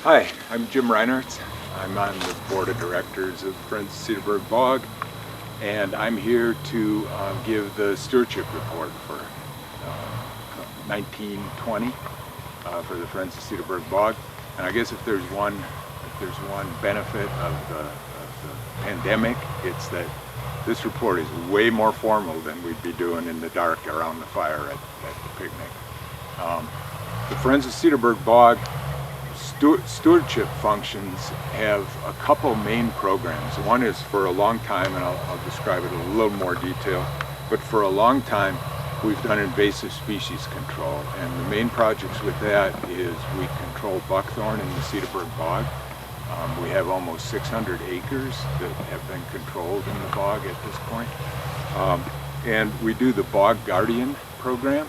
Hi, I'm Jim Reinartz. I'm on the board of directors of Friends of Cedarburg Bog, and I'm here to give the stewardship report for 1920 for the Friends of Cedarburg Bog. And I guess if there's one benefit of the pandemic, it's that this report is way more formal than we'd be doing in the dark around the fire at the picnic. The Friends of Cedarburg Bog stewardship functions have a couple main programs. One is for a long time, and I'll describe it in a little more detail, but for a long time we've done invasive species control, and the main projects with that is we control buckthorn in the Cedarburg Bog. We have almost 600 acres that have been controlled in the bog at this point. And we do the Bog Guardian program,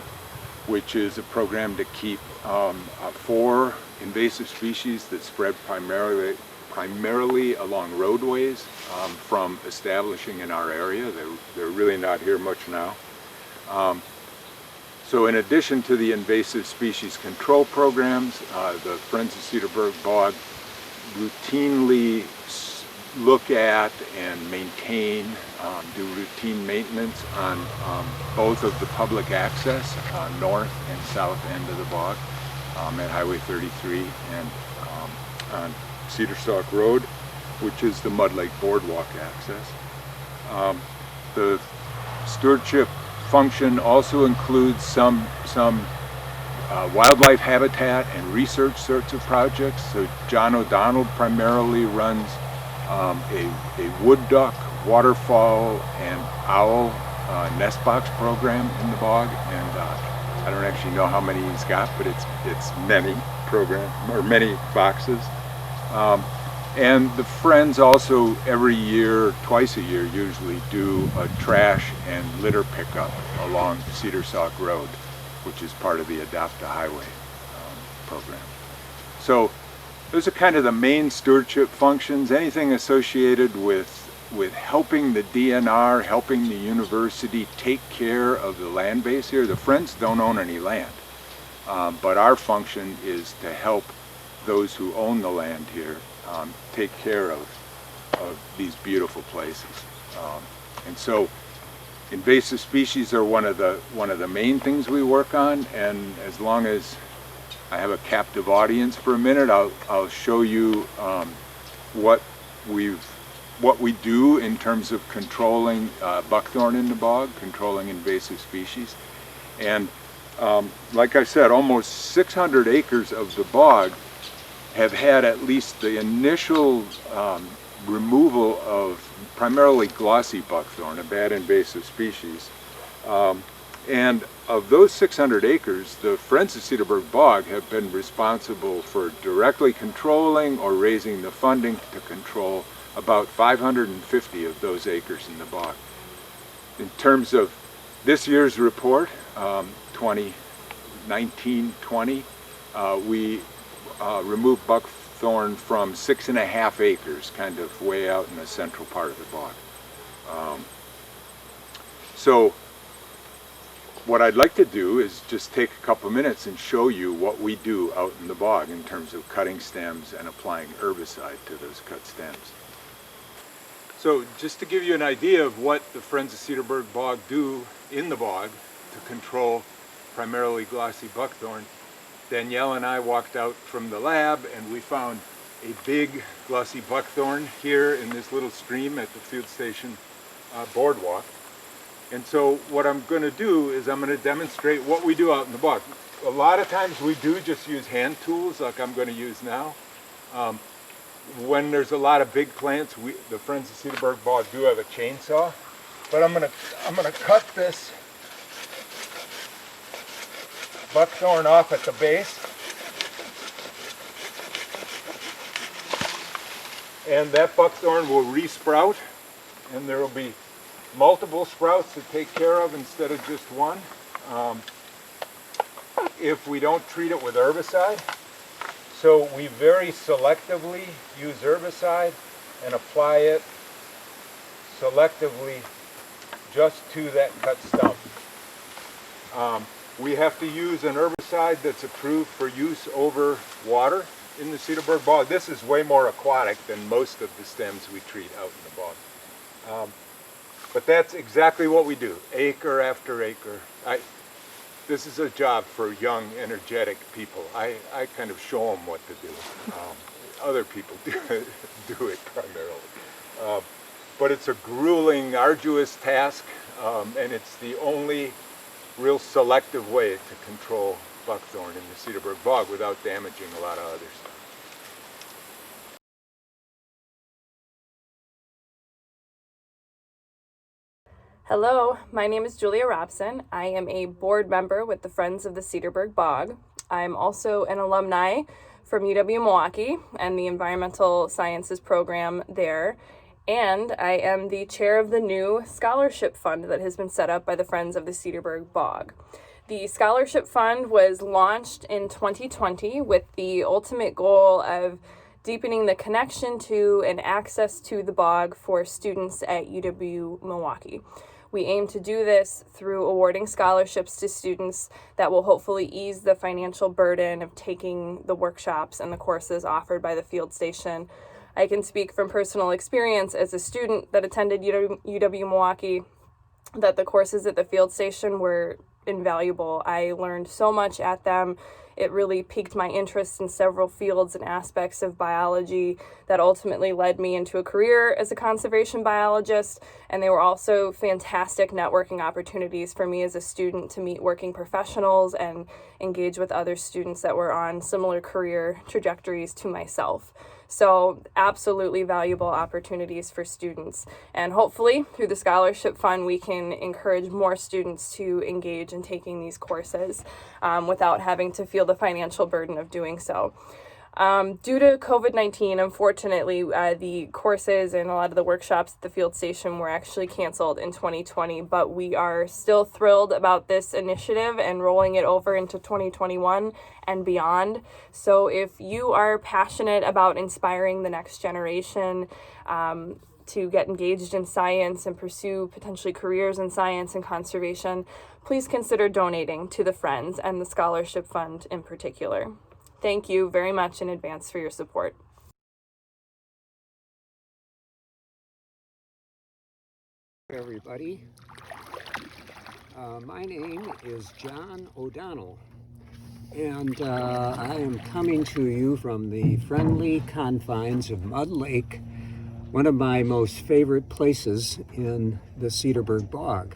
which is a program to keep 4 invasive species that spread primarily along roadways from establishing in our area. They're really not here much now. So in addition to the invasive species control programs, the Friends of Cedarburg Bog routinely look at and maintain, do routine maintenance on both of the public access, north and south end of the bog, at Highway 33 and on Cedar Stalk Road, which is the Mud Lake Boardwalk access. The stewardship function also includes some wildlife habitat and research sorts of projects. So John O'Donnell primarily runs a wood duck, waterfowl, and owl nest box program in the bog, and I don't actually know how many he's got, but it's many many boxes. And the Friends also every year, twice a year usually, do a trash and litter pickup along Cedar Stalk Road, which is part of the Adopt a Highway program. So those are kind of the main stewardship functions. Anything associated with helping the DNR, helping the university take care of the land base here. The Friends don't own any land, but our function is to help those who own the land here take care of these beautiful places. And so invasive species are one of the main things we work on, and as long as I have a captive audience for a minute, I'll show you what we do in terms of controlling buckthorn in the bog, controlling invasive species. And like I said, almost 600 acres of the bog have had at least the initial removal of primarily glossy buckthorn, a bad invasive species. And of those 600 acres, the Friends of Cedarburg Bog have been responsible for directly controlling or raising the funding to control about 550 of those acres in the bog. In terms of this year's report, 2019-20, we removed buckthorn from 6.5 acres, kind of way out in the central part of the bog. So what I'd like to do is just take a couple minutes and show you what we do out in the bog in terms of cutting stems and applying herbicide to those cut stems. So just to give you an idea of what the Friends of Cedarburg Bog do in the bog to control primarily glossy buckthorn, Danielle and I walked out from the lab and we found a big glossy buckthorn here in this little stream at the field station boardwalk. And so what I'm going to do is I'm going to demonstrate what we do out in the bog. A lot of times we do just use hand tools like I'm going to use now. When there's a lot of big plants, the Friends of Cedarburg Bog do have a chainsaw. But I'm going to cut this buckthorn off at the base. And that buckthorn will resprout, and there will be multiple sprouts to take care of instead of just one. If we don't treat it with herbicide. So we very selectively use herbicide and apply it selectively just to that cut stump. We have to use an herbicide that's approved for use over water. in the Cedarburg Bog. This is way more aquatic than most of the stems we treat out in the bog. But that's exactly what we do, acre after acre. This is a job for young, energetic people. I kind of show them what to do. Other people do it primarily. But it's a grueling, arduous task, and it's the only real selective way to control buckthorn in the Cedarburg Bog without damaging a lot of other stuff. Hello, my name is Julia Robson. I am a board member with the Friends of the Cedarburg Bog. I'm also an alumni from UW-Milwaukee and the Environmental Sciences program there. And I am the chair of the new scholarship fund that has been set up by the Friends of the Cedarburg Bog. The scholarship fund was launched in 2020 with the ultimate goal of deepening the connection to and access to the bog for students at UW-Milwaukee. We aim to do this through awarding scholarships to students that will hopefully ease the financial burden of taking the workshops and the courses offered by the field station. I can speak from personal experience as a student that attended UW-Milwaukee that the courses at the field station were invaluable. I learned so much at them. It really piqued my interest in several fields and aspects of biology that ultimately led me into a career as a conservation biologist. And they were also fantastic networking opportunities for me as a student to meet working professionals and engage with other students that were on similar career trajectories to myself. So absolutely valuable opportunities for students. And hopefully through the scholarship fund, we can encourage more students to engage in taking these courses without having to feel the financial burden of doing so. Due to COVID-19, unfortunately, the courses and a lot of the workshops at the field station were actually canceled in 2020, but we are still thrilled about this initiative and rolling it over into 2021 and beyond. So if you are passionate about inspiring the next generation to get engaged in science and pursue potentially careers in science and conservation, please consider donating to the Friends and the Scholarship Fund in particular. Thank you very much in advance for your support. Everybody, my name is John O'Donnell, and I am coming to you from the friendly confines of Mud Lake, one of my most favorite places in the Cedarburg Bog.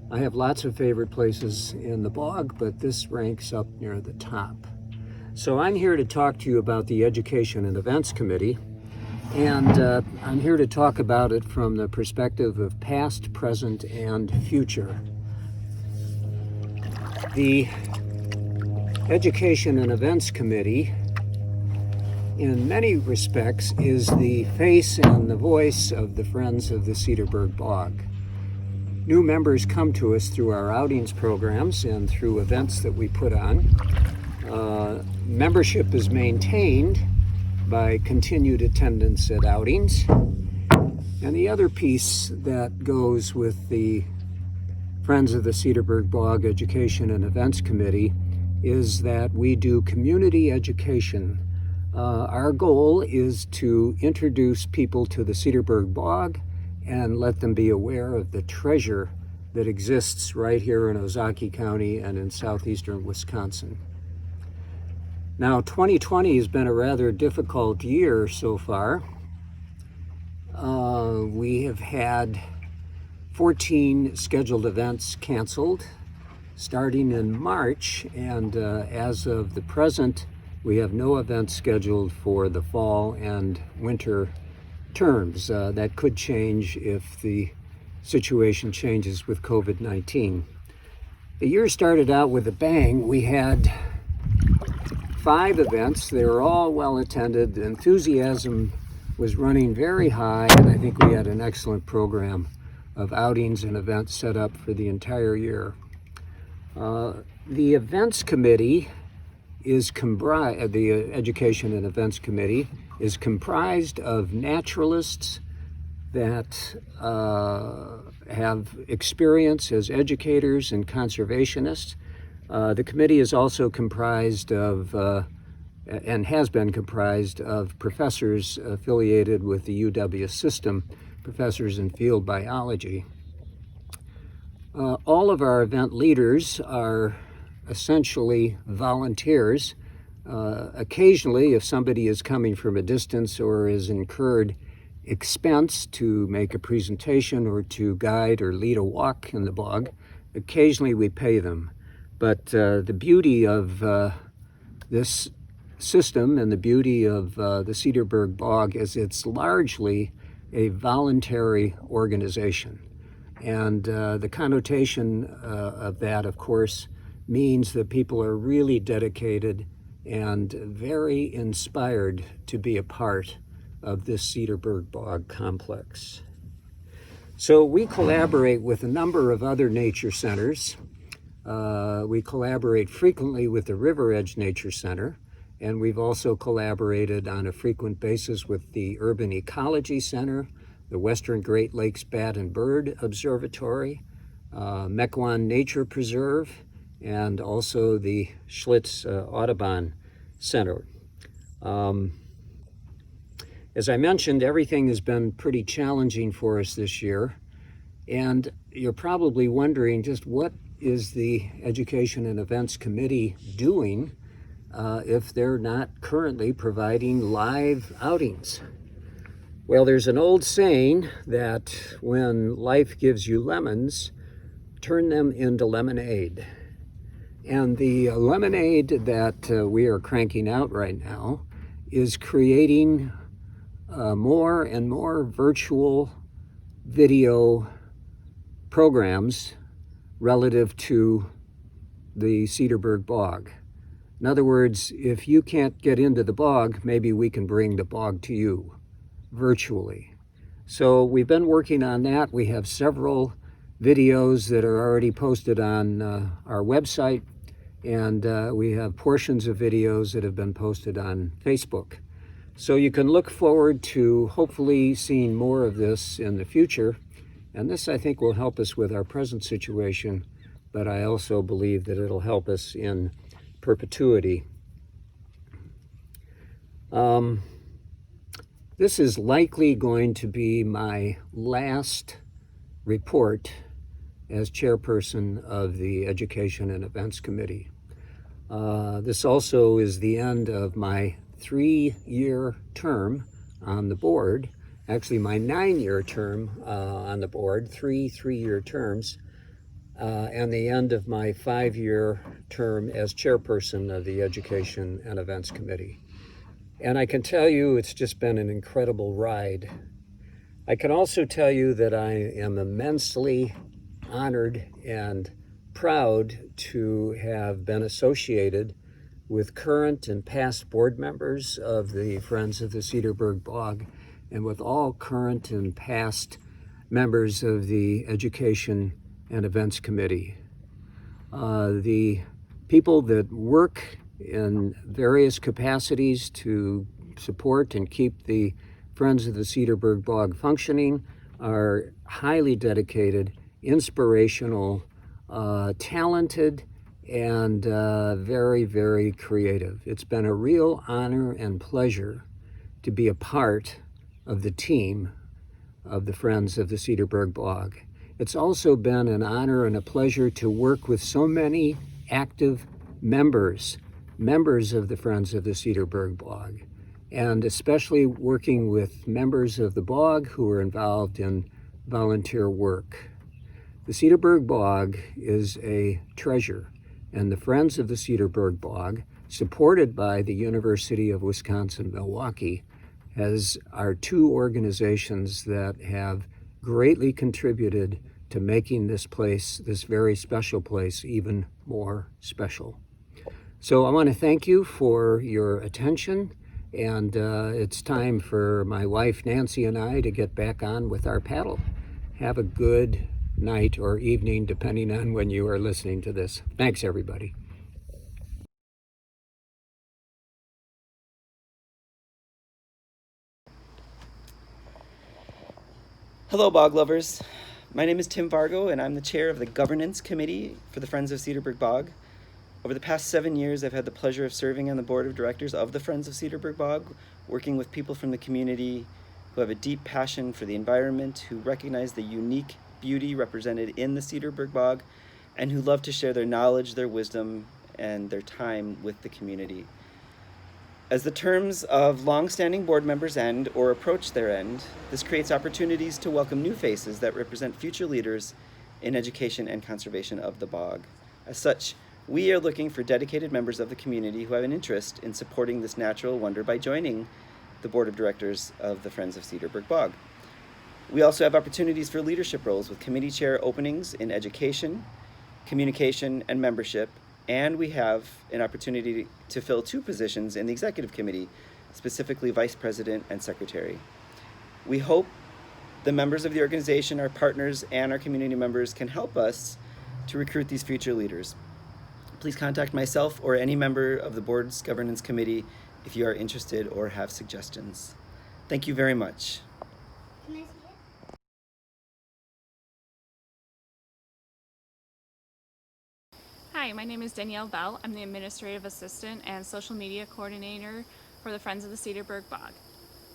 I have lots of favorite places in the bog, but this ranks up near the top. So I'm here to talk to you about the Education and Events Committee, and I'm here to talk about it from the perspective of past, present, and future. The Education and Events Committee, in many respects, is the face and the voice of the Friends of the Cedarburg Bog. New members come to us through our outings programs and through events that we put on. Membership is maintained by continued attendance at outings. And the other piece that goes with the Friends of the Cedarburg Bog Education and Events Committee is that we do community education. Our goal is to introduce people to the Cedarburg Bog and let them be aware of the treasure that exists right here in Ozaukee County and in southeastern Wisconsin. Now, 2020 has been a rather difficult year so far. We have had 14 scheduled events canceled starting in March, and as of the present, we have no events scheduled for the fall and winter terms. That could change if the situation changes with COVID-19. The year started out with a bang. We had 5 events. They were all well attended. Enthusiasm was running very high, and I think we had an excellent program of outings and events set up for the entire year. The Events Committee is comprised, the Education and Events Committee is comprised of naturalists that have experience as educators and conservationists. The committee is also comprised of and has been comprised of professors affiliated with the UW system, professors in field biology. All of our event leaders are essentially volunteers. Occasionally, if somebody is coming from a distance or has incurred expense to make a presentation or to guide or lead a walk in the bog, occasionally we pay them. But the beauty of this system and the beauty of the Cedarburg Bog is it's largely a voluntary organization. And the connotation of that, of course, means that people are really dedicated and very inspired to be a part of this Cedarburg Bog complex. So we collaborate with a number of other nature centers. We collaborate frequently with the River Edge Nature Center, and we've also collaborated on a frequent basis with the Urban Ecology Center, the Western Great Lakes Bat and Bird Observatory, Mequon Nature Preserve, and also the Schlitz Audubon Center. As I mentioned, everything has been pretty challenging for us this year, and you're probably wondering just what is the Education and Events Committee doing if they're not currently providing live outings? Well, there's an old saying that when life gives you lemons, turn them into lemonade. And the lemonade that we are cranking out right now is creating more and more virtual video programs relative to the Cedarburg Bog. In other words, if you can't get into the bog, maybe we can bring the bog to you virtually. So we've been working on that. We have several videos that are already posted on our website, and we have portions of videos that have been posted on Facebook. So you can look forward to hopefully seeing more of this in the future. And this, I think, will help us with our present situation, but I also believe that it'll help us in perpetuity. This is likely going to be my last report as chairperson of the Education and Events Committee. This also is the end of my 3-year term on the board, actually my 9-year term on the board, three 3-year terms, and the end of my 5-year term as chairperson of the Education and Events Committee. And I can tell you it's just been an incredible ride. I can also tell you that I am immensely honored and proud to have been associated with current and past board members of the Friends of the Cedarburg Bog, and with all current and past members of the Education and Events Committee. The people that work in various capacities to support and keep the Friends of the Cedarburg Bog functioning are highly dedicated, inspirational, talented, and very, very creative. It's been a real honor and pleasure to be a part of the team of the Friends of the Cedarburg Bog. It's also been an honor and a pleasure to work with so many active members of the Friends of the Cedarburg Bog, and especially working with members of the bog who are involved in volunteer work. The Cedarburg Bog is a treasure, and the Friends of the Cedarburg Bog, supported by the University of Wisconsin-Milwaukee, are two organizations that have greatly contributed to making this place, this very special place, even more special. So I want to thank you for your attention, and it's time for my wife Nancy and I to get back on with our paddle. Have a good night or evening, depending on when you are listening to this. Thanks, everybody. Hello, bog lovers. My name is Tim Vargo, and I'm the chair of the Governance Committee for the Friends of Cedarburg Bog. Over the past 7 years, I've had the pleasure of serving on the board of directors of the Friends of Cedarburg Bog, working with people from the community who have a deep passion for the environment, who recognize the unique beauty represented in the Cedarburg Bog, and who love to share their knowledge, their wisdom, and their time with the community. As the terms of long-standing board members end or approach their end, this creates opportunities to welcome new faces that represent future leaders in education and conservation of the bog. As such, we are looking for dedicated members of the community who have an interest in supporting this natural wonder by joining the board of directors of the Friends of Cedarburg Bog. We also have opportunities for leadership roles with committee chair openings in education, communication, and membership, and we have an opportunity to fill 2 positions in the executive committee, specifically vice president and secretary. We hope the members of the organization, our partners, and our community members can help us to recruit these future leaders. Please contact myself or any member of the board's governance committee if you are interested or have suggestions. Thank you very much. Can I see it? Hi, my name is Danielle Bell. I'm the Administrative Assistant and Social Media Coordinator for the Friends of the Cedarburg Bog.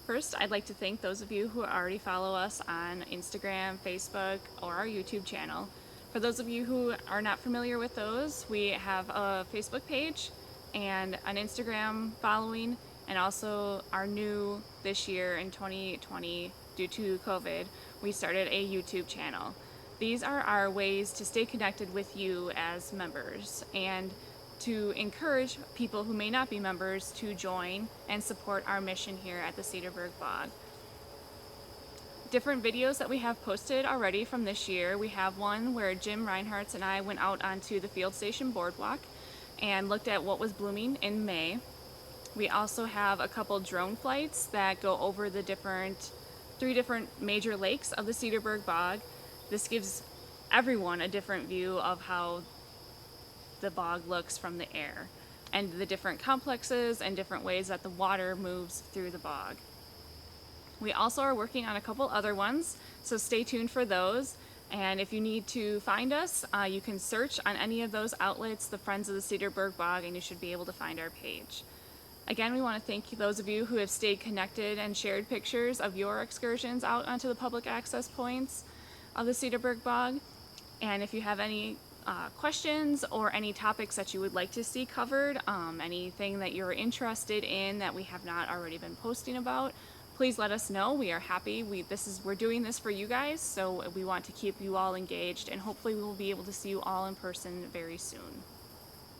First, I'd like to thank those of you who already follow us on Instagram, Facebook, or our YouTube channel. For those of you who are not familiar with those, we have a Facebook page and an Instagram following, and also our new this year in 2020, due to COVID, we started a YouTube channel. These are our ways to stay connected with you as members and to encourage people who may not be members to join and support our mission here at the Cedarburg Bog. Different videos that we have posted already from this year. We have one where Jim Reinartz and I went out onto the Field Station Boardwalk and looked at what was blooming in May. We also have a couple drone flights that go over the 3 different major lakes of the Cedarburg Bog. This gives everyone a different view of how the bog looks from the air and the different complexes and different ways that the water moves through the bog. We also are working on a couple other ones, so stay tuned for those. And if you need to find us, you can search on any of those outlets, the Friends of the Cedarburg Bog, and you should be able to find our page. Again, we want to thank those of you who have stayed connected and shared pictures of your excursions out onto the public access points of the Cedarburg Bog. And if you have any questions or any topics that you would like to see covered, anything that you're interested in that we have not already been posting about, please let us know. We are happy. We're doing this for you guys, so we want to keep you all engaged, and hopefully we will be able to see you all in person very soon.